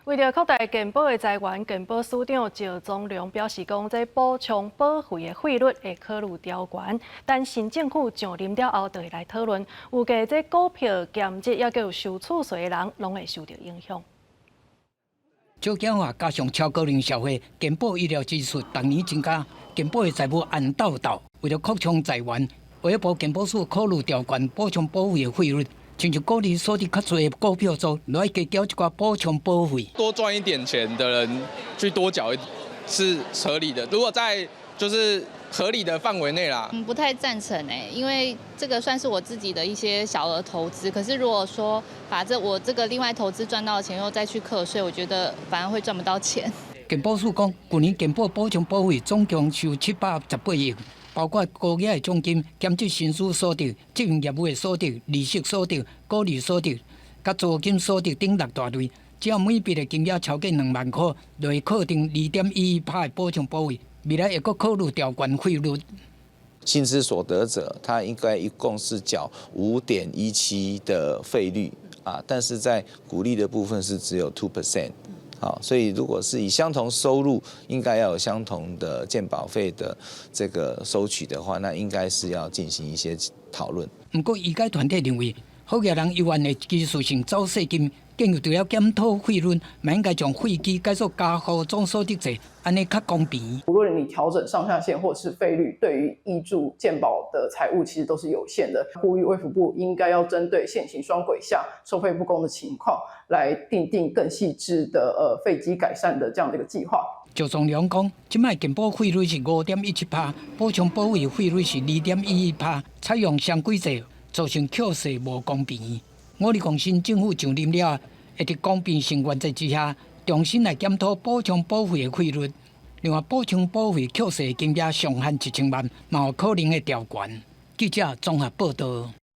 为了扩大健保的财源，健保司长赵宗良表示讲，这补充保费的费率会考虑调悬，但新政府上任了后，就会来讨论。预计这股票减值，也有收储税的人，拢会受到影响。少子化加上超高龄社会，健保医疗支出逐年增加，健保的财务暗斗斗。为了扩充财源，卫生部健保署考虑调悬补充保费的费率。 亲像鼓励所得较侪的股票族，来加缴一寡补充保费，多赚一点钱的人去多缴是合理的。如果在就是合理的范围内啦，不太赞成因为这个算是我自己的一些小额投资。可是如果说把我这个另外投资赚到的钱又再去课税，我觉得反而会赚不到钱。健保署讲，去年健保补充保费总共收718亿。 包括高额的奖金、减值薪资所得、职业业务的所得、利息所得、股利所得、甲租金所得等6大类，只要每笔的金额超过2万块，就会课征2.11%的补充保费。未来会阁考虑调悬费率。薪资所得者，他应该一共是缴5.17%的费率啊，但是在股利的部分是只有2%。 好，所以如果是以相同收入，应该要有相同的健保费的这个收取的话，那应该是要进行一些讨论。不过，医界团体认为，好业人有案的技术性早税金，建议除了检讨费率，嘛应该将税基改作加户总所得制，安尼较公平。无论你调整上下限或是费率，对于挹注健保的财务其实都是有限的。呼吁卫福部应该要针对现行双轨下收费不公的情况，来订定更细致的费基改善的这样的一个计划。赵宗良讲，即卖健保费率是5.17%，补充保费费率是2.11%，采用双轨制，造成扣税无公平。我哋讲新政府上任了，会伫公平性原则之下，重新来检讨补充保费的费率。另外，补充保费扣税金额上限1000万，嘛有可能会调悬。记者综合报道。